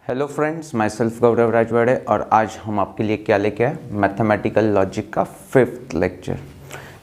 Hello friends, my self गौरव राजवाड़े और आज हम आपके लिए क्या लेके आए, मैथमेटिकल लॉजिक का 5th लेक्चर।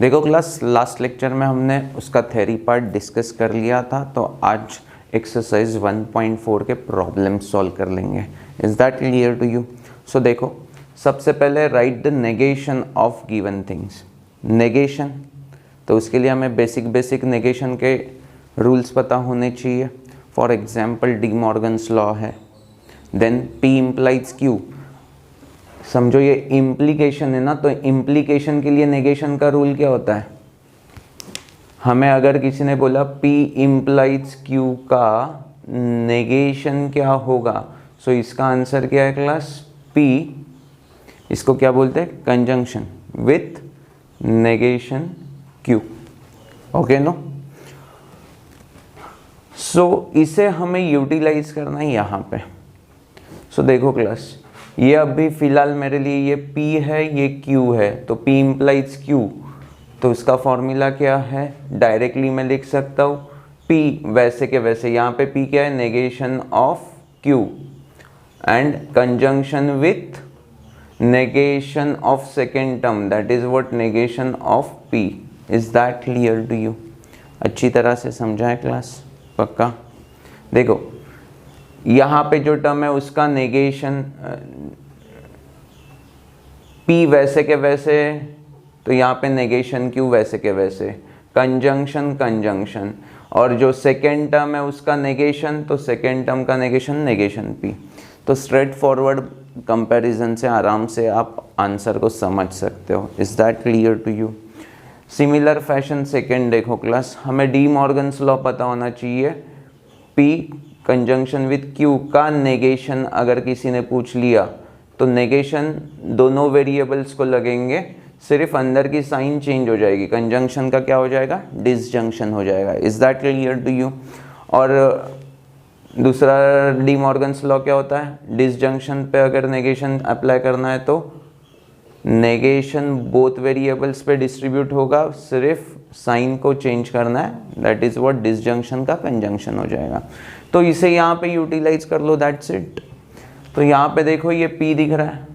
देखो क्लास, लास्ट लेक्चर में हमने उसका थ्योरी पार्ट डिस्कस कर लिया था, तो आज एक्सरसाइज 1.4 के प्रॉब्लम सॉल्व कर लेंगे। Is that clear to you? So देखो, सबसे पहले write the negation of given things. Negation, तो उसके लिए हमें बेसिक नेगेशन के रूल्स पता होने चाहिए। For example D Morgan's law है, देन P इम्प्लाइज Q। समझो ये इम्प्लीकेशन है ना, तो इम्प्लीकेशन के लिए नेगेशन का रूल क्या होता है? हमें अगर किसी ने बोला P इम्प्लाइज Q का नेगेशन क्या होगा, सो इसका आंसर क्या है क्लास? P, इसको क्या बोलते हैं? Conjunction with negation Q। Okay no? So इसे हमें यूटिलाइज करना है यहाँ पे। सो देखो क्लास, ये अभी फिलहाल मेरे लिए ये P है, ये Q है, तो P इम्प्लाइज Q, तो उसका फॉर्मूला क्या है? डायरेक्टली मैं लिख सकता हूँ P वैसे के वैसे। यहाँ पे P क्या है? Negation of Q and conjunction with negation of second term, that is what negation of P। Is that clear to you? अच्छी तरह से समझा है क्लास? पक्का? देखो यहाँ पे जो टर्म है उसका नेगेशन P वैसे के वैसे, तो यहाँ पे नेगेशन Q वैसे के वैसे, कंजंक्शन, और जो सेकेंड टर्म है उसका नेगेशन, तो सेकेंड टर्म का नेगेशन P। तो स्ट्रेट फॉरवर्ड कंपैरिजन से आराम से आप आंसर को समझ सकते हो। Is that clear to you? Similar fashion second देखो क्लास, हमें डी मॉर्गन्स लॉ पता होना चाहिए। P कंजंक्शन विथ Q का नेगेशन अगर किसी ने पूछ लिया, तो नेगेशन दोनों वेरिएबल्स को लगेंगे, सिर्फ अंदर की साइन चेंज हो जाएगी। कंजंक्शन का क्या हो जाएगा? डिसजंक्शन हो जाएगा। Is that clear to you? और दूसरा डी मॉर्गन्स लॉ क्या होता है? डिसजंक्शन पे अगर नेगेशन अप्लाई करना है तो नेगेशन बोथ वेरिएबल्स पे डिस्ट्रीब्यूट होगा, सिर्फ साइन को चेंज करना है, दैट इज व्हाट डिसजंक्शन का कंजंक्शन हो जाएगा। तो इसे यहाँ पे यूटिलाइज कर लो, दैट्स इट। तो यहाँ पे देखो ये P दिख रहा है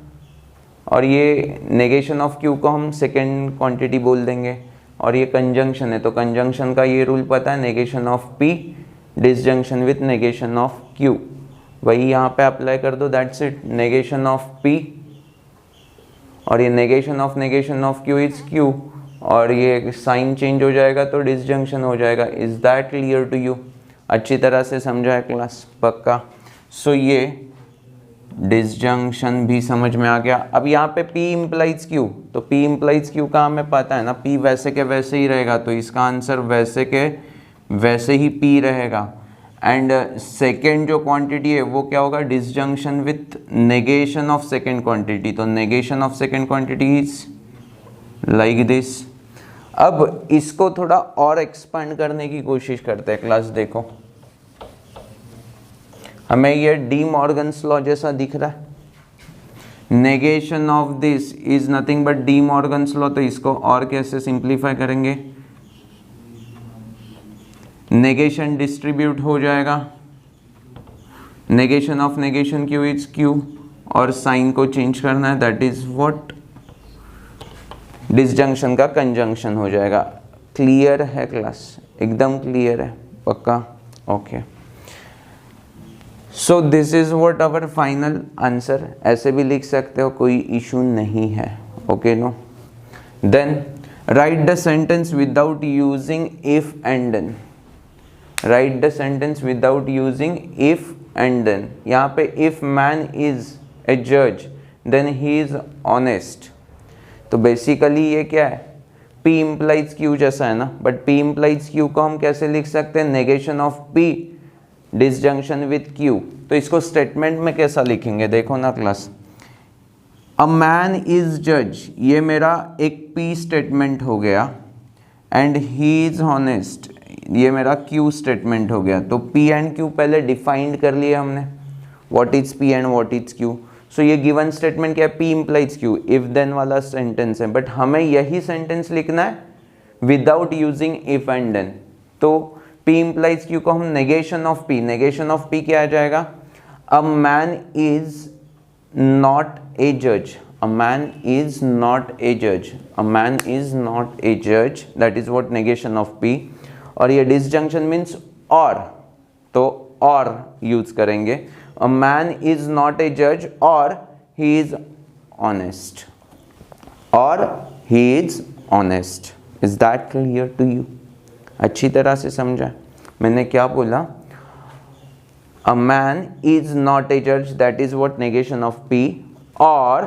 और ये नेगेशन ऑफ Q को हम सेकेंड क्वांटिटी बोल देंगे, और ये कंजंक्शन है, तो कंजंक्शन का ये रूल पता है, negation of P disjunction with negation of Q। वही यहाँ पे अप्लाई कर दो, that's it. Negation of P और ये negation of Q is Q, और ये साइन चेंज हो जाएगा तो डिसजंक्शन हो जाएगा। Is that clear to you? अच्छी तरह से समझा है क्लास? पक्का? सो ये डिसजंक्शन भी समझ में आ गया। अब यहाँ पे P इम्प्लाइज Q, तो P इम्प्लाइज Q का हमें पता है ना, P वैसे के वैसे ही रहेगा, तो इसका आंसर वैसे के वैसे ही P रहेगा। एंड सेकेंड जो क्वांटिटी है वो क्या होगा? Disjunction with negation of second quantity, तो negation of second quantity is like this. अब इसको थोड़ा और एक्सपांड करने की कोशिश करते हैं क्लास। देखो हमें ये डी मॉर्गन्स लॉ जैसा दिख रहा है। Negation of this is nothing but D Morgan's law, तो इसको और कैसे सिंप्लीफाई करेंगे? नेगेशन डिस्ट्रीब्यूट हो जाएगा, negation of negation Q is Q, और साइन को चेंज करना है, दैट इज व्हाट डिसजंक्शन का कंजंक्शन हो जाएगा। क्लियर है क्लास? एकदम क्लियर है? पक्का? Okay. So this is what our final answer. ऐसे भी लिख सकते हो, कोई इशू नहीं है। Okay no? Then write the sentence without using if and then. Write the sentence without using if and then. यहाँ पे इफ मैन इज ए जज देन ही इज ऑनेस्ट, तो बेसिकली ये क्या है? P इम्प्लाइज Q जैसा है ना, बट P इम्प्लाइज Q को हम कैसे लिख सकते हैं? Negation of P disjunction with Q। तो इसको स्टेटमेंट में कैसा लिखेंगे? देखो ना क्लास, अ मैन इज जज, ये मेरा एक P स्टेटमेंट हो गया, एंड ही इज हॉनेस्ट, ये मेरा Q स्टेटमेंट हो गया। तो P एंड Q पहले डिफाइंड कर लिया हमने, what is P and what is Q। So ये गिवन स्टेटमेंट क्या है? P implies Q, if then वाला सेंटेंस है, बट हमें यही सेंटेंस लिखना है without using if and then. तो P इम्प्लाइज Q को हम नेगेशन ऑफ P क्या आ जाएगा? A man is not a judge. A man is not a judge. A man is not a judge. That is what negation of P. और ये disjunction means or, तो or use करेंगे. A man is not a judge or he is honest. Or he is honest. Is that clear to you? अच्छी तरह से समझा. मैंने क्या बोला? A man is not a judge. That is what negation of P. और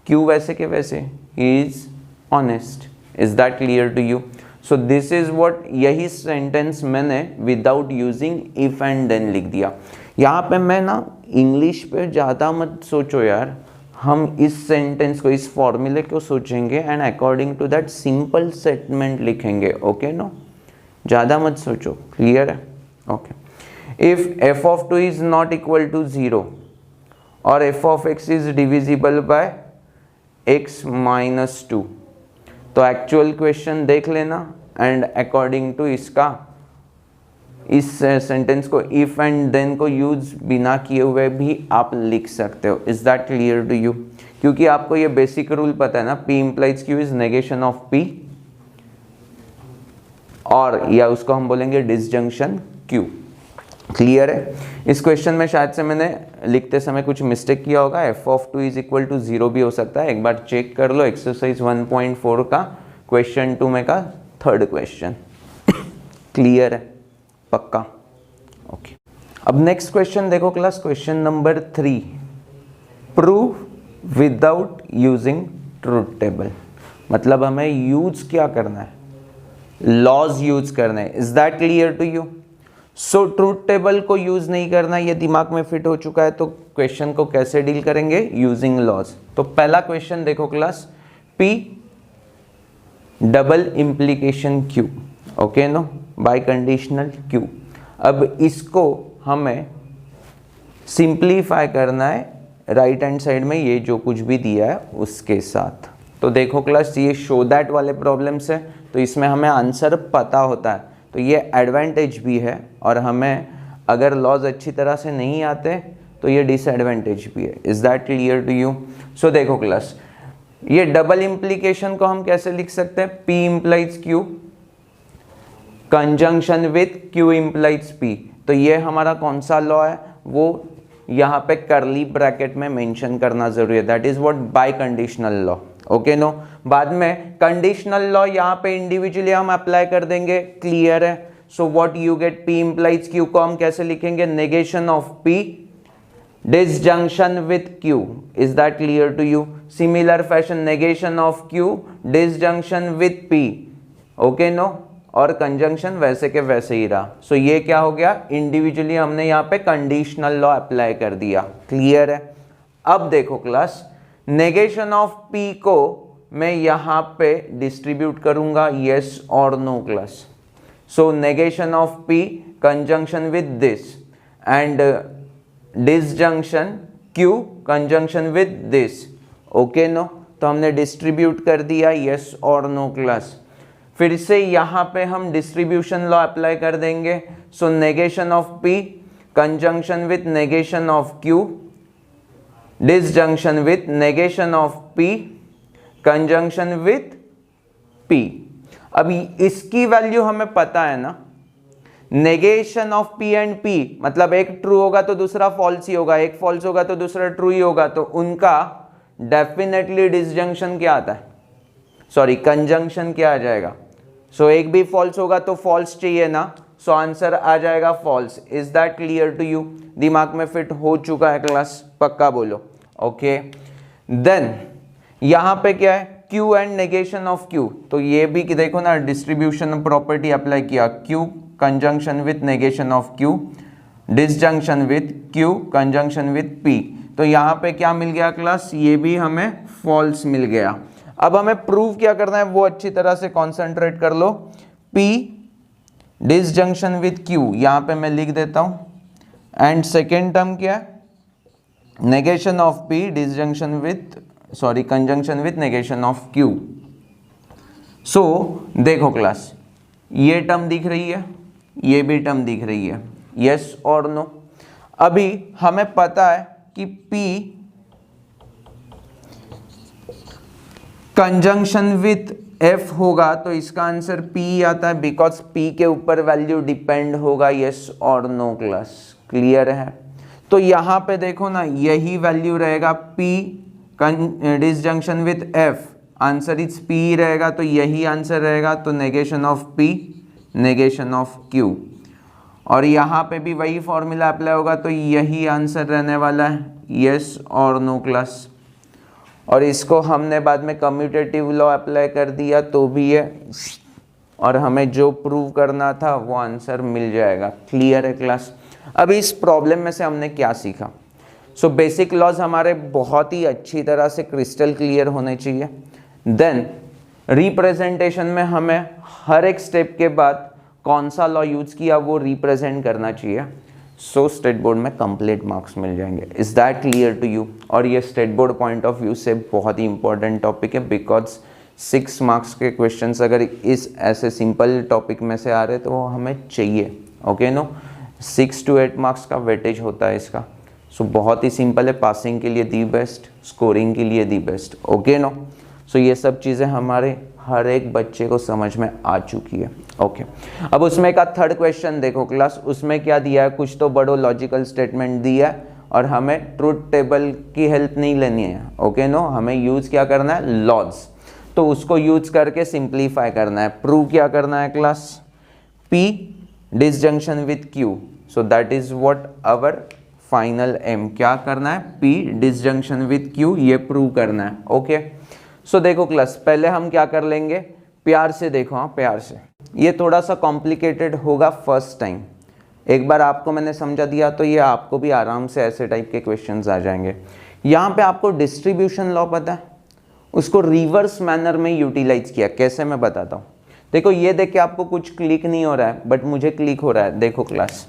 Q वैसे के वैसे he is honest. Is that clear to you? So this is what, यही सेंटेंस मैंने without using if and then लिख दिया. यहाँ पे मैं ना इंग्लिश पे ज़्यादा मत सोचो यार, हम इस सेंटेंस को, इस फॉर्मूले को सोचेंगे and according to that simple statement लिखेंगे. ओके नो, ज़्यादा मत सोचो. क्लियर है? Okay. If f of 2 is not equal to 0 or f of x is divisible by x minus 2, तो एक्चुअल क्वेश्चन देख लेना एंड अकॉर्डिंग टू इसका, इस सेंटेंस को इफ एंड देन को यूज बिना किए हुए भी आप लिख सकते हो. Is that clear to you? क्योंकि आपको ये बेसिक रूल पता है ना, p implies q is negation of p, और या उसको हम बोलेंगे डिसजंक्शन q. क्लियर है? इस क्वेश्चन में शायद से मैंने लिखते समय कुछ मिस्टेक किया होगा. f of 2 is equal to 0 भी हो सकता है. एक बार चेक कर लो एक्सरसाइज 1.4 का क्वेश्चन 2 में का थर्ड क्वेश्चन. क्लियर है? पक्का? ओके. अब नेक्स्ट क्वेश्चन देखो class, question number 3. Prove without using truth table. मतलब हमें यूज क्या करना है? लॉज यूज करना है. Is that clear to you? So truth table को यूज नहीं करना, ये दिमाग में फिट हो चुका है. तो क्वेश्चन को कैसे डील करेंगे? Using laws. तो पहला क्वेश्चन देखो class, P double implication Q. Okay no, biconditional Q. अब इसको हमें सिंप्लीफाई करना है राइट हैंड साइड में ये जो कुछ भी दिया है उसके साथ. तो देखो क्लास, ये शो दैट वाले प्रॉब्लम्स है, तो इसमें हमें आंसर पता होता है, तो ये एडवांटेज भी है. और हमें अगर लॉज अच्छी तरह से नहीं आते तो ये डिसएडवांटेज भी है. Is that clear to you? So देखो क्लास, ये डबल इम्प्लीकेशन को हम कैसे लिख सकते हैं? P implies Q conjunction with Q implies P. तो ये हमारा कौन सा लॉ है? वो यहाँ पे करली ब्रैकेट में मेंशन करना जरूरी है. That is what biconditional law. Okay no, बाद में कंडीशनल लॉ यहाँ पे इंडिविजुअली हम अप्लाई कर देंगे. क्लियर है? So what you get, P implies Q को हम कैसे लिखेंगे? Negation of P disjunction with Q. Is that clear to you? Similar fashion negation of Q disjunction with P. Okay no, और conjunction वैसे के वैसे ही रहा. सो ये क्या हो गया? इंडिविजुअली हमने यहाँ पे कंडीशनल लॉ अप्लाई कर दिया. क्लियर है? अब देखो क्लास, नेगेशन ऑफ P को मैं यहाँ पे डिस्ट्रीब्यूट करूंगा, यस और no class. So negation of P conjunction with this and disjunction Q conjunction with this. Okay no, तो हमने डिस्ट्रीब्यूट कर दिया, यस और नो क्लास. फिर से यहाँ पे हम डिस्ट्रीब्यूशन लॉ अप्लाई कर देंगे. So negation of P conjunction with negation of Q disjunction with negation of P conjunction with P. अभी इसकी वैल्यू हमें पता है ना, negation of P and P मतलब एक ट्रू होगा तो दूसरा फॉल्स ही होगा, एक फॉल्स होगा तो दूसरा ट्रू ही होगा. तो उनका डेफिनेटली डिसजंक्शन क्या आता है? सॉरी, कंजंक्शन क्या आ जाएगा? सो एक भी फॉल्स होगा तो फॉल्स चाहिए ना, सो आंसर आ जाएगा false. Is that clear to you? दिमाग में फिट हो चुका है क्लास? पक्का बोलो. ओके. देन यहाँ पे क्या है? Q and negation of Q. तो ये भी कि देखो ना, डिस्ट्रीब्यूशन प्रॉपर्टी अप्लाई किया, Q conjunction with negation of Q disjunction with Q conjunction with P. तो यहाँ पे क्या मिल गया क्लास? ये भी हमें फॉल्स मिल गया. अब हमें प्रूव क्या करना है वो अच्छी तरह से कॉन्सेंट्रेट कर लो. P डिसजंक्शन विथ Q यहाँ पे मैं लिख देता हूं, एंड सेकेंड टर्म क्या है? Negation of P disjunction with, sorry, conjunction with negation of Q. सो देखो क्लास, ये टर्म दिख रही है, ये भी टर्म दिख रही है, यस और नो. अभी हमें पता है कि P कंजंक्शन विथ F होगा तो इसका आंसर P आता है, बिकॉज P के ऊपर वैल्यू डिपेंड होगा, यस और नो क्लास, क्लियर है। तो यहाँ पे देखो ना, यही वैल्यू रहेगा P disjunction with F, answer is P रहेगा, तो यही आंसर रहेगा, तो negation of P negation of Q, और यहाँ पे भी वही फॉर्मूला अप्लाई होगा, तो यही आंसर रहने वाला है, यस और नो क्लास। और इसको हमने बाद में कम्यूटेटिव लॉ अप्लाई कर दिया तो भी है, और हमें जो प्रूव करना था वो आंसर मिल जाएगा, क्लियर है क्लास। अभी इस प्रॉब्लम में से हमने क्या सीखा? सो बेसिक लॉज हमारे बहुत ही अच्छी तरह से क्रिस्टल क्लियर होने चाहिए। देन रिप्रेजेंटेशन में हमें हर एक स्टेप के बाद कौन सा लॉ यूज किया वो रिप्रेजेंट करना चाहिए। सो स्टेट बोर्ड में कंप्लीट मार्क्स मिल जाएंगे। Is that clear to you? और ये state board point of view से बहुत ही इंपॉर्टेंट टॉपिक है, बिकॉज 6 मार्क्स के क्वेश्चंस अगर इस ऐसे सिंपल टॉपिक में से आ रहे तो वो हमें चाहिए, ओके नो। 6 to 8 मार्क्स का वेटेज होता है इसका। सो बहुत ही सिंपल है, पासिंग के लिए दी बेस्ट, स्कोरिंग के लिए दी बेस्ट, ओके नो। सो ये सब चीज़ें हमारे हर एक बच्चे को समझ में आ चुकी है, ओके। अब उसमें का थर्ड क्वेश्चन देखो क्लास, उसमें क्या दिया है, कुछ तो बड़ो लॉजिकल स्टेटमेंट दिया है और हमें ट्रूथ टेबल की हेल्प नहीं लेनी है, ओके नो। हमें यूज क्या करना है, लॉज, तो उसको यूज करके सिंप्लीफाई करना है। प्रूव क्या करना है class, P disjunction with Q, so that is what our final aim. क्या करना है, P डिसजंक्शन विथ Q, ये प्रूव करना है, ओके। सो देखो क्लास, पहले हम क्या कर लेंगे, प्यार से देखो, हाँ प्यार से। ये थोड़ा सा कॉम्प्लिकेटेड होगा फर्स्ट टाइम, एक बार आपको मैंने समझा दिया तो ये आपको भी आराम से ऐसे टाइप के क्वेश्चंस आ जाएंगे। यहाँ पे आपको डिस्ट्रीब्यूशन लॉ पता है, उसको रिवर्स मैनर में यूटिलाइज किया। कैसे, मैं बताता हूँ। देखो ये देख के आपको कुछ क्लिक नहीं हो रहा है, बट मुझे क्लिक हो रहा है। देखो क्लास,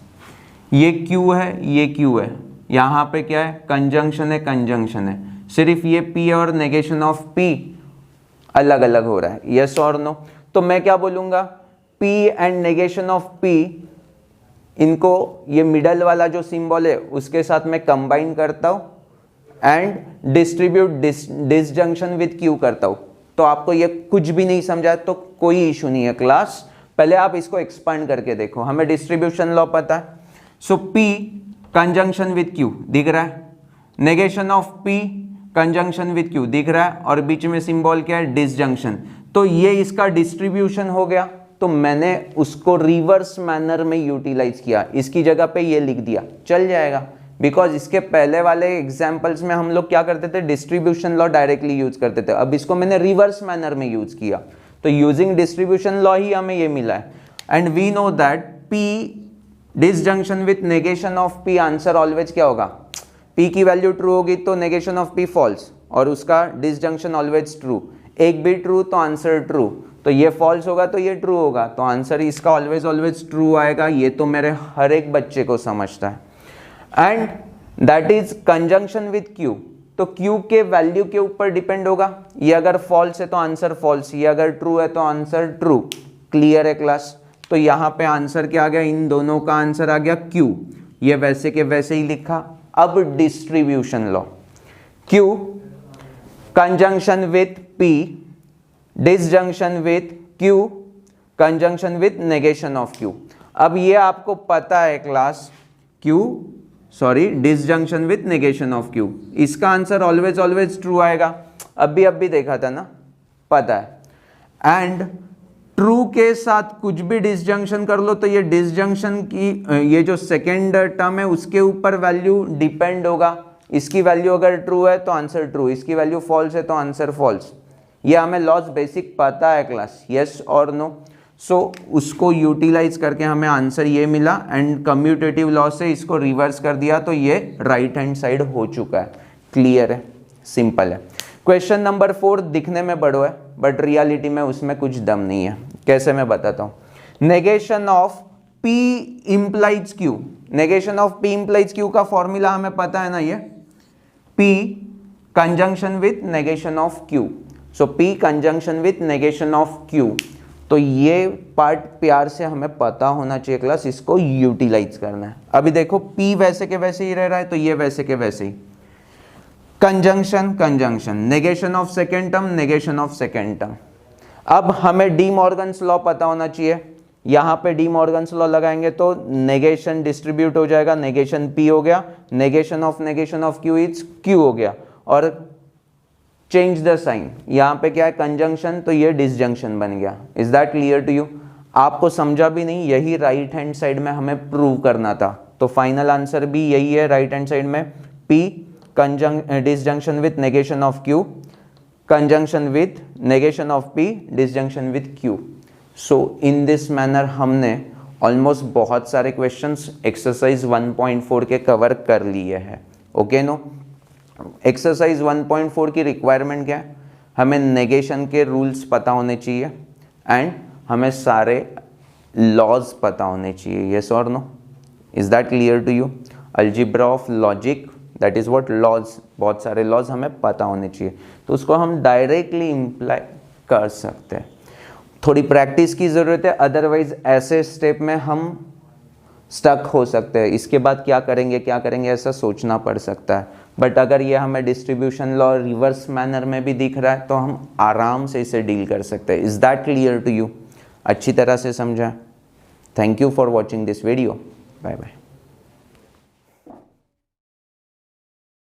ये Q है, ये Q है, यहाँ पे क्या है, कंजंक्शन है, कंजंक्शन है, सिर्फ ये P और नेगेशन ऑफ P अलग अलग हो रहा है, यस और नो। तो मैं क्या बोलूँगा, P and negation of P, इनको ये मिडल वाला जो सिंबल है उसके साथ मैं कंबाइन करता हूँ and distribute disjunction with Q करता हूँ। तो आपको ये कुछ भी नहीं समझा तो कोई इशू नहीं है क्लास, पहले आप इसको एक्सपांड करके देखो। हमें डिस्ट्रीब्यूशन लॉ पता है, सो P कंजंक्शन विथ Q दिख रहा है, negation of P conjunction with Q दिख रहा है, और बीच में सिंबल क्या है, डिसजंक्शन। तो ये इसका डिस्ट्रीब्यूशन हो गया, तो मैंने उसको रिवर्स मैनर में यूटिलाइज किया, इसकी जगह पे ये लिख दिया, चल जाएगा। बिकॉज इसके पहले वाले एग्जाम्पल्स में हम लोग क्या करते थे, डिस्ट्रीब्यूशन लॉ डायरेक्टली यूज करते थे, अब इसको मैंने रिवर्स मैनर में यूज किया, तो यूजिंग डिस्ट्रीब्यूशन लॉ ही हमें ये मिला है। And we know that P disjunction with negation of P, answer always क्या होगा, P की वैल्यू ट्रू होगी तो नेगेशन ऑफ P फॉल्स, और उसका डिसजंक्शन ऑलवेज ट्रू। एक भी ट्रू तो आंसर ट्रू, तो ये फॉल्स होगा तो ये ट्रू होगा, तो आंसर इसका ऑलवेज ऑलवेज ट्रू आएगा। ये तो मेरे हर एक बच्चे को समझता है। And that is conjunction with Q, तो Q के वैल्यू के ऊपर डिपेंड होगा, ये अगर फॉल्स है तो आंसर फॉल्स, ये अगर ट्रू है तो आंसर ट्रू, क्लियर है क्लास। तो यहाँ पे आंसर क्या आ गया, इन दोनों का आंसर आ गया Q, ये वैसे के वैसे ही लिखा। अब distribution law, Q conjunction with P disjunction with Q conjunction with negation of Q। अब ये आपको पता है class, disjunction with negation of Q, इसका आंसर ऑलवेज ऑलवेज ट्रू आएगा। अब भी देखा था ना, पता है। एंड ट्रू के साथ कुछ भी डिसजंक्शन कर लो तो ये डिसजंक्शन की ये जो सेकेंड टर्म है उसके ऊपर वैल्यू डिपेंड होगा। इसकी वैल्यू अगर ट्रू है तो आंसर ट्रू, इसकी वैल्यू फॉल्स है तो आंसर फॉल्स। ये हमें लॉज बेसिक पता है क्लास, यस और नो। सो उसको यूटिलाइज करके हमें आंसर ये मिला, एंड कम्यूटेटिव लॉ से इसको रिवर्स कर दिया तो ये राइट हैंड साइड हो चुका है, क्लियर है, सिंपल है। क्वेश्चन नंबर 4 दिखने में बड़ो है, बट रियलिटी में उसमें कुछ दम नहीं है। कैसे, मैं बताता हूँ। Negation of P implies Q, negation of P implies Q का फॉर्मूला हमें पता है ना, ये P conjunction with negation of Q। So P conjunction with negation of Q, तो ये पार्ट प्यार से हमें पता होना चाहिए क्लास, इसको यूटिलाइज करना है। अभी देखो P वैसे के वैसे ही रह रहा है, तो ये वैसे के वैसे ही। Conjunction conjunction, negation of second term, negation of second term. अब हमें डी मॉर्गन्स लॉ पता होना चाहिए। यहाँ पे डी मॉर्गन्स लॉ लगाएंगे तो नेगेशन डिस्ट्रीब्यूट हो जाएगा, नेगेशन P हो गया, negation of Q is Q हो गया। और चेंज द साइन, यहाँ पे क्या है कंजंक्शन, तो ये डिसजंक्शन बन गया। Is that clear to you? आपको समझा भी नहीं, यही राइट हैंड साइड में हमें प्रूव करना था, तो फाइनल आंसर भी यही है राइट हैंड साइड में। P disjunction with negation of Q, conjunction with negation of P, disjunction with Q। So in this manner हमने ऑलमोस्ट बहुत सारे क्वेश्चंस एक्सरसाइज 1.4 के कवर कर लिए हैं। ओके नो, एक्सरसाइज 1.4 की रिक्वायरमेंट क्या है? हमें नेगेशन के रूल्स पता होने चाहिए एंड हमें सारे लॉज पता होने चाहिए। यस और no? Is that clear to you? Algebra of logic, that is what laws, बहुत सारे लॉज हमें पता होने चाहिए, तो उसको हम डायरेक्टली इम्प्लाई कर सकते हैं। थोड़ी प्रैक्टिस की ज़रूरत है, अदरवाइज ऐसे स्टेप में हम स्टक हो सकते हैं। इसके बाद क्या करेंगे ऐसा सोचना पड़ सकता है। बट अगर ये हमें डिस्ट्रीब्यूशन लॉ रिवर्स मैनर में भी दिख रहा है तो हम आराम से इसे डील कर सकते हैं। Is that clear to you? अच्छी तरह से समझा? Thank you for watching this video. Bye bye.